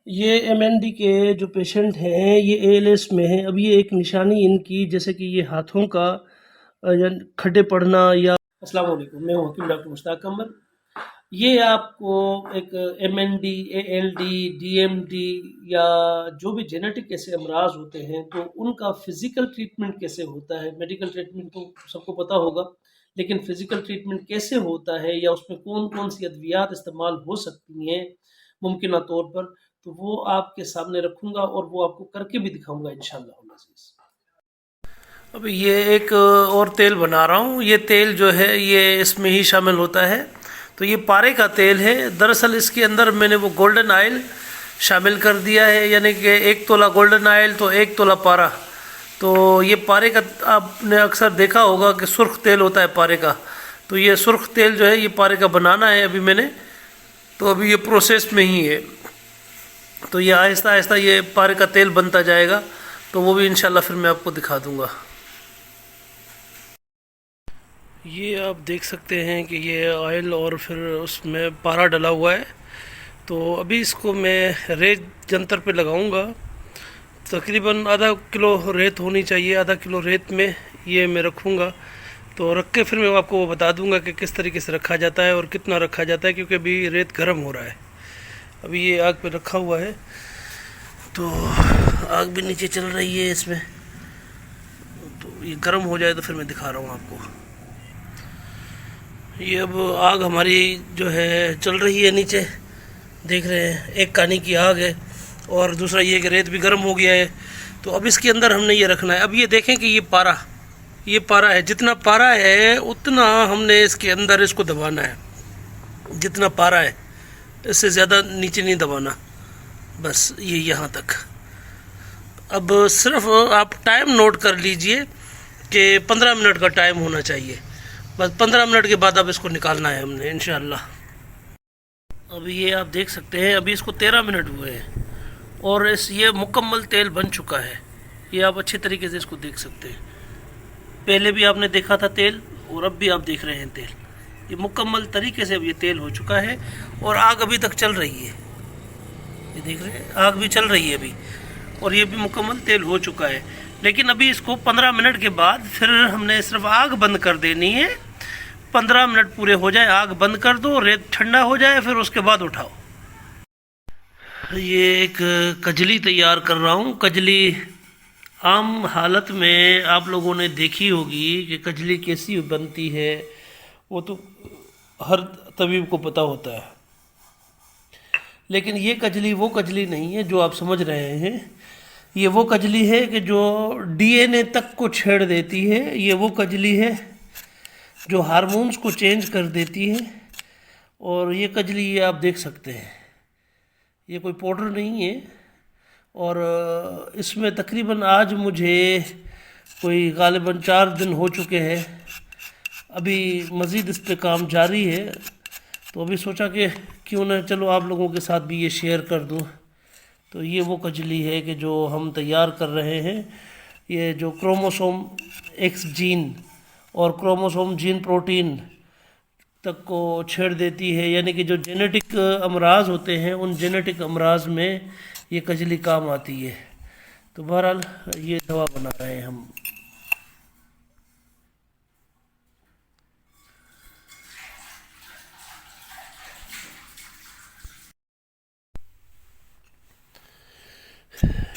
ये एमएनडी के जो पेशेंट हैं ये एएलएस में हैं। अब ये एक निशानी इनकी जैसे कि ये हाथों का या खड्डे पड़ना या अस्सलाम वालेकुम, मैं हूँ हकीम डॉक्टर मुश्ताक कमर। ये आपको एक एमएनडी, एएलडी, डीएमडी या जो भी जेनेटिक ऐसे अमराज होते हैं तो उनका फिजिकल ट्रीटमेंट कैसे होता है। मेडिकल ट्रीटमेंट तो सबको पता होगा, लेकिन फिजिकल ट्रीटमेंट कैसे होता है या उसमें कौन कौन सी अद्वियात इस्तेमाल हो सकती हैं मुमकिन तौर पर, तो वो आपके सामने रखूंगा और वो आपको करके भी दिखाऊंगा इंशाल्लाह अज़ीज़। अभी ये एक और तेल बना रहा हूँ। ये तेल जो है ये इसमें ही शामिल होता है। तो ये पारे का तेल है। दरअसल इसके अंदर मैंने वो गोल्डन ऑयल शामिल कर दिया है, यानी कि 1 तोला गोल्डन ऑयल तो 1 तोला पारा। तो ये पारे का आपने अक्सर देखा होगा कि सुर्ख तेल होता है पारे का। तो ये सुर्ख तेल जो है ये पारे का बनाना है अभी मैंने, तो अभी ये प्रोसेस में ही है। तो ये आहिस्ता आहिस्ता ये पारे का तेल बनता जाएगा, तो वो भी इंशाल्लाह फिर मैं आपको दिखा दूंगा। ये आप देख सकते हैं कि ये ऑयल और फिर उसमें पारा डला हुआ है। तो अभी इसको मैं रेत जंतर पे लगाऊंगा। तकरीबन आधा किलो रेत होनी चाहिए। आधा किलो रेत में ये मैं रखूँगा। तो रख के फिर मैं आपको बता दूंगा कि किस तरीके से रखा जाता है और कितना रखा जाता है, क्योंकि अभी रेत गर्म हो रहा है। अभी ये आग पे रखा हुआ है, तो आग भी नीचे चल रही है इसमें। तो ये गर्म हो जाए तो फिर मैं दिखा रहा हूँ आपको। ये अब आग हमारी जो है चल रही है नीचे, देख रहे हैं। एक कानी की आग है और दूसरा ये कि रेत भी गर्म हो गया है। तो अब इसके अंदर हमने ये रखना है। अब ये देखें कि ये पारा है। जितना पारा है उतना हमने इसके अंदर इसको दबाना है। जितना पारा है इससे ज़्यादा नीचे नहीं दबाना, बस ये यहाँ तक। अब सिर्फ आप टाइम नोट कर लीजिए कि 15 मिनट का टाइम होना चाहिए। बस 15 मिनट के बाद अब इसको निकालना है हमने इंशाल्लाह। अभी ये आप देख सकते हैं, अभी इसको 13 मिनट हुए हैं और ये मुकम्मल तेल बन चुका है। ये आप अच्छे तरीके से इसको देख सकते हैं। पहले भी आपने देखा था तेल और अब भी आप देख रहे हैं तेल। ये मुकम्मल तरीके से अब ये तेल हो चुका है और आग अभी तक चल रही है। ये देख रहे हैं, आग भी चल रही है अभी, और ये भी मुकम्मल तेल हो चुका है। लेकिन अभी इसको 15 मिनट के बाद फिर हमने सिर्फ आग बंद कर देनी है। 15 मिनट पूरे हो जाए, आग बंद कर दो, रेत ठंडा हो जाए, फिर उसके बाद उठाओ। ये एक कजली तैयार कर रहा हूँ। कजली आम हालत में आप लोगों ने देखी होगी कि कजली कैसी बनती है, वो तो हर तबीब को पता होता है। लेकिन ये कजली वो कजली नहीं है जो आप समझ रहे हैं। ये वो कजली है कि जो डीएनए तक को छेड़ देती है। ये वो कजली है जो हार्मोन्स को चेंज कर देती है। और ये कजली ये आप देख सकते हैं, ये कोई पाउडर नहीं है। और इसमें तकरीबन आज मुझे कोई गालिबन 4 दिन हो चुके हैं। अभी मज़ीद इस पे काम जारी है। तो अभी सोचा कि क्यों ना चलो आप लोगों के साथ भी ये शेयर कर दूं। तो ये वो कजली है कि जो हम तैयार कर रहे हैं। ये जो क्रोमोसोम एक्स जीन और क्रोमोसोम जीन प्रोटीन तक को छेड़ देती है, यानी कि जो जेनेटिक अमराज होते हैं उन जेनेटिक अमराज में ये कजली काम आती है। तो बहरहाल ये दवा बना रहे हैं हम।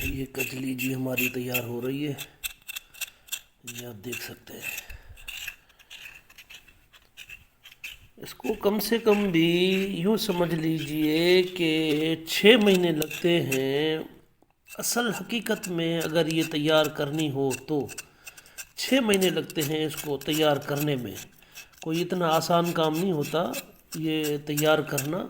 ये कजली जी हमारी तैयार हो रही है, ये आप देख सकते हैं। इसको कम से कम भी यूँ समझ लीजिए कि 6 महीने लगते हैं। असल हकीकत में अगर ये तैयार करनी हो तो 6 महीने लगते हैं इसको तैयार करने में। कोई इतना आसान काम नहीं होता ये तैयार करना।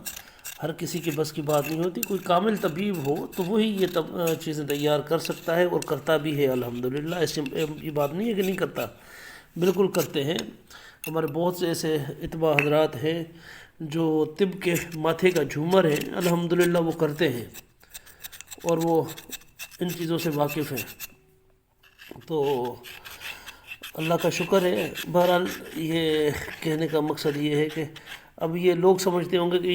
हर किसी के बस की बात नहीं होती। कोई कामिल तबीब हो तो वही ये चीज़ें तैयार कर सकता है और करता भी है अल्हम्दुलिल्लाह। ऐसी ये बात नहीं है कि नहीं करता, बिल्कुल करते हैं। हमारे बहुत से ऐसे इतबा हजरात हैं जो तिब के माथे का झूमर है, अल्हम्दुलिल्लाह वो करते हैं और वो इन चीज़ों से वाकिफ़ हैं। तो अल्लाह का शुक्र है। बहरहाल ये कहने का मकसद ये है कि अब ये लोग समझते होंगे कि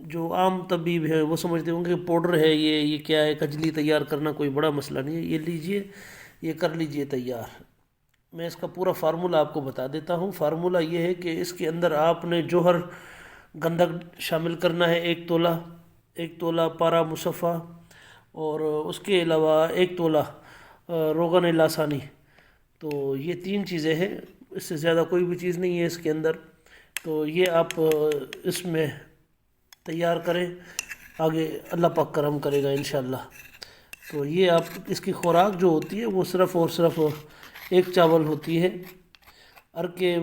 जो आम तबीब है वो समझते होंगे कि पाउडर है ये क्या है, कजली तैयार करना कोई बड़ा मसला नहीं है, ये लीजिए, ये कर लीजिए तैयार। मैं इसका पूरा फार्मूला आपको बता देता हूँ। फार्मूला ये है कि इसके अंदर आपने जौहर गंधक शामिल करना है 1 तोला, 1 तोला पारा मुसफ़ा, और उसके अलावा 1 तोला रोगन लासानी। तो ये 3 चीज़ें हैं, इससे ज़्यादा कोई भी चीज़ नहीं है इसके अंदर। तो ये आप इसमें तैयार करें, आगे अल्लाह पाक करम करेगा इंशाल्लाह। तो ये आप इसकी खुराक जो होती है वो सिर्फ़ और सिर्फ एक चावल होती है, अर के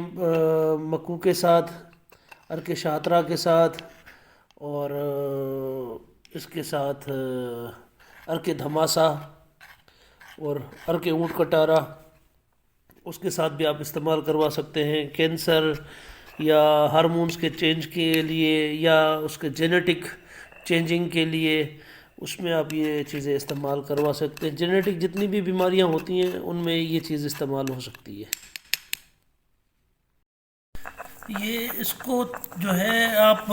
मक्कू के साथ, अर के शाहतरा के साथ, और इसके साथ अर के धमासा और अर के ऊँट कटारा, उसके साथ भी आप इस्तेमाल करवा सकते हैं। कैंसर या हार्मोन्स के चेंज के लिए या उसके जेनेटिक चेंजिंग के लिए उसमें आप ये चीज़ें इस्तेमाल करवा सकते हैं। जेनेटिक जितनी भी बीमारियां होती हैं उनमें ये चीज़ इस्तेमाल हो सकती है। ये इसको जो है आप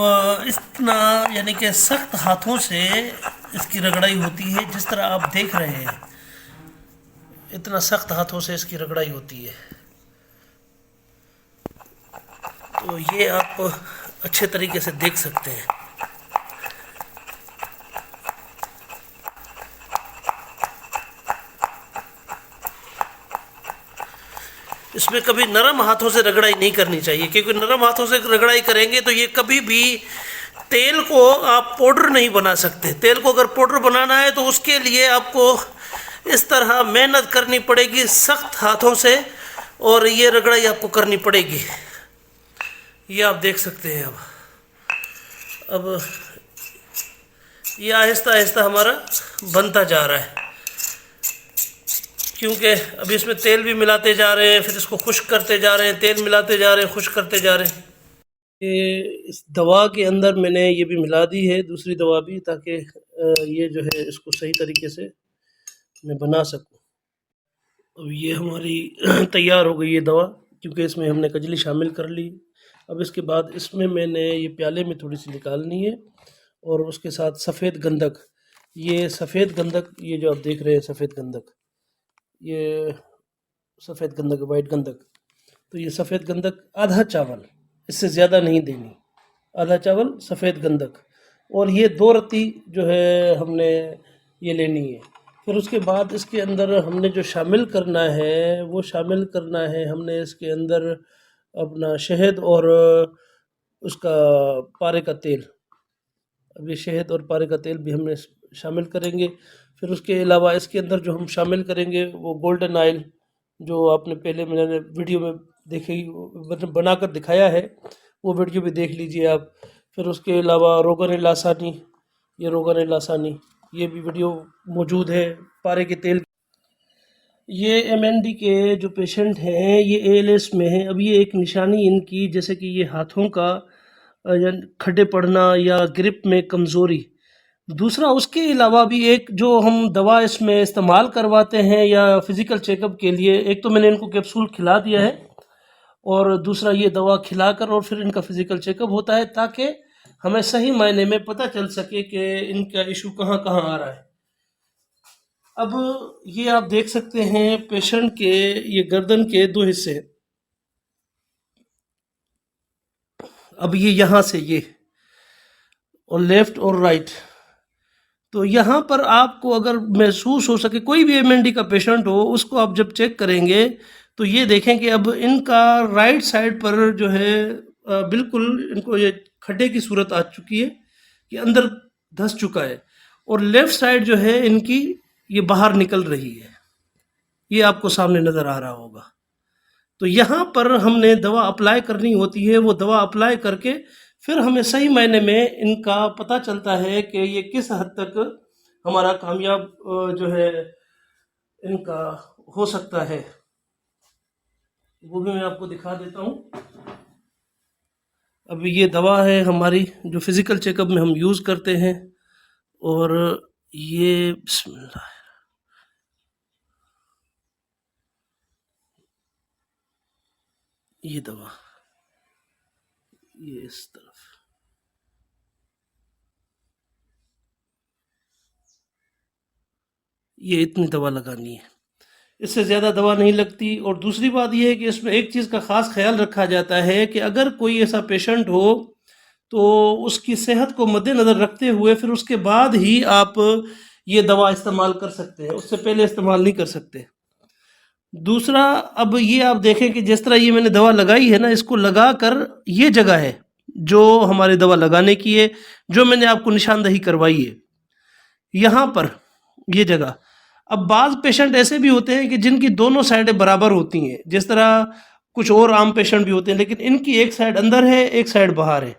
इतना यानी कि सख्त हाथों से इसकी रगड़ाई होती है, जिस तरह आप देख रहे हैं इतना सख्त हाथों से इसकी रगड़ाई होती है। तो ये आप अच्छे तरीके से देख सकते हैं। इसमें कभी नरम हाथों से रगड़ाई नहीं करनी चाहिए, क्योंकि नरम हाथों से रगड़ाई करेंगे तो ये कभी भी तेल को आप पाउडर नहीं बना सकते। तेल को अगर पाउडर बनाना है तो उसके लिए आपको इस तरह मेहनत करनी पड़ेगी सख्त हाथों से, और ये रगड़ाई आपको करनी पड़ेगी। ये आप देख सकते हैं। अब ये आहिस्ता आहिस्ता हमारा बनता जा रहा है, क्योंकि अभी इसमें तेल भी मिलाते जा रहे हैं, फिर इसको खुश्क करते जा रहे हैं, तेल मिलाते जा रहे हैं, खुश्क करते जा रहे हैं। ये इस दवा के अंदर मैंने ये भी मिला दी है दूसरी दवा भी, ताकि ये जो है इसको सही तरीके से मैं बना सकूं। अब ये हमारी तैयार हो गई ये दवा, क्योंकि इसमें हमने कजली शामिल कर ली। अब इसके बाद इसमें मैंने ये प्याले में थोड़ी सी निकालनी है, और उसके साथ सफ़ेद गंधक, ये सफ़ेद गंधक, ये जो आप देख रहे हैं सफ़ेद गंधक, ये सफ़ेद गंधक, वाइट गंधक। तो ये सफ़ेद गंधक आधा चावल, इससे ज़्यादा नहीं देनी, आधा चावल सफ़ेद गंधक, और ये 2 रत्ती जो है हमने ये लेनी है। फिर उसके बाद इसके अंदर हमने जो शामिल करना है वो शामिल करना है हमने इसके अंदर अपना शहद और उसका पारे का तेल। अब ये शहद और पारे का तेल भी हमने शामिल करेंगे। फिर उसके अलावा इसके अंदर जो हम शामिल करेंगे वो गोल्डन ऑयल, जो आपने पहले मैंने वीडियो में देखी, मतलब बनाकर दिखाया है, वो वीडियो भी देख लीजिए आप। फिर उसके अलावा रोगन लासानी, ये रोगन लासानी, ये भी वीडियो मौजूद है पारे के तेल। ये एमएनडी के जो पेशेंट हैं ये एएलएस में हैं। अब ये एक निशानी इनकी, जैसे कि ये हाथों का या खड्डे पड़ना या ग्रिप में कमज़ोरी। दूसरा उसके अलावा भी एक जो हम दवा इसमें इस्तेमाल करवाते हैं या फिज़िकल चेकअप के लिए, एक तो मैंने इनको कैप्सूल खिला दिया है, और दूसरा ये दवा खिलाकर और फिर इनका फिज़िकल चेकअप होता है, ताकि हमें सही मायने में पता चल सके कि इनका इशू कहाँ कहाँ आ रहा है। अब ये आप देख सकते हैं पेशेंट के ये गर्दन के 2 हिस्से। अब ये यहाँ से ये, और लेफ्ट और राइट, तो यहाँ पर आपको अगर महसूस हो सके, कोई भी एमएनडी का पेशेंट हो उसको आप जब चेक करेंगे तो ये देखें कि अब इनका राइट साइड पर जो है बिल्कुल इनको ये खड्डे की सूरत आ चुकी है कि अंदर धंस चुका है, और लेफ्ट साइड जो है इनकी ये बाहर निकल रही है, ये आपको सामने नज़र आ रहा होगा। तो यहाँ पर हमने दवा अप्लाई करनी होती है। वो दवा अप्लाई करके फिर हमें सही मायने में इनका पता चलता है कि ये किस हद तक हमारा कामयाब जो है इनका हो सकता है। वो भी मैं आपको दिखा देता हूँ। अब ये दवा है हमारी जो फिज़िकल चेकअप में हम यूज़ करते हैं, और ये बिस्मिल्लाह, ये दवा, ये इस तरफ, ये इतनी दवा लगानी है, इससे ज़्यादा दवा नहीं लगती। और दूसरी बात यह है कि इसमें एक चीज़ का ख़ास ख्याल रखा जाता है कि अगर कोई ऐसा पेशेंट हो तो उसकी सेहत को मद्देनज़र रखते हुए फिर उसके बाद ही आप ये दवा इस्तेमाल कर सकते हैं, उससे पहले इस्तेमाल नहीं कर सकते। दूसरा, अब ये आप देखें कि जिस तरह ये मैंने दवा लगाई है ना, इसको लगा कर ये जगह है जो हमारी दवा लगाने की है, जो मैंने आपको निशानदही करवाई है यहाँ पर, ये जगह। अब बाज़ पेशेंट ऐसे भी होते हैं कि जिनकी दोनों साइडें बराबर होती हैं, जिस तरह कुछ और आम पेशेंट भी होते हैं, लेकिन इनकी एक साइड अंदर है, एक साइड बाहर है।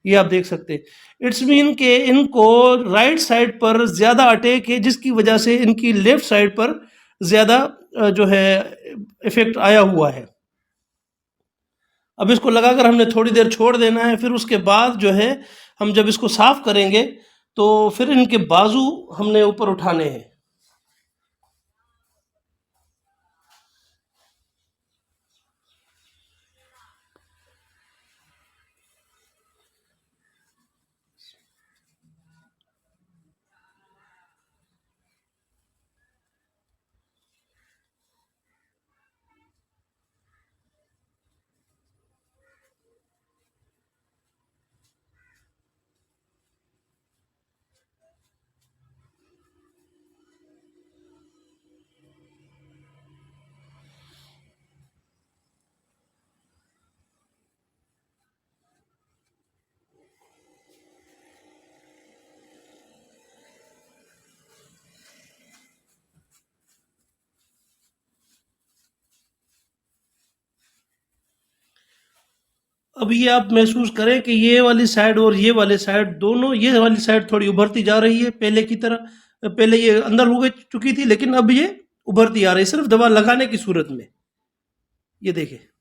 ये आप देख सकते हैं। इट्स मीन के इनको राइट साइड पर ज़्यादा अटैक है, जिसकी वजह से इनकी लेफ्ट साइड पर ज़्यादा जो है इफ़ेक्ट आया हुआ है। अब इसको लगाकर हमने थोड़ी देर छोड़ देना है, फिर उसके बाद जो है हम जब इसको साफ़ करेंगे तो फिर इनके बाजू हमने ऊपर उठाने हैं। अब ये आप महसूस करें कि ये वाली साइड और ये वाले साइड दोनों, ये वाली साइड थोड़ी उभरती जा रही है पहले की तरह। पहले ये अंदर हो गई चुकी थी, लेकिन अब ये उभरती आ रही है सिर्फ दवा लगाने की सूरत में। ये देखें।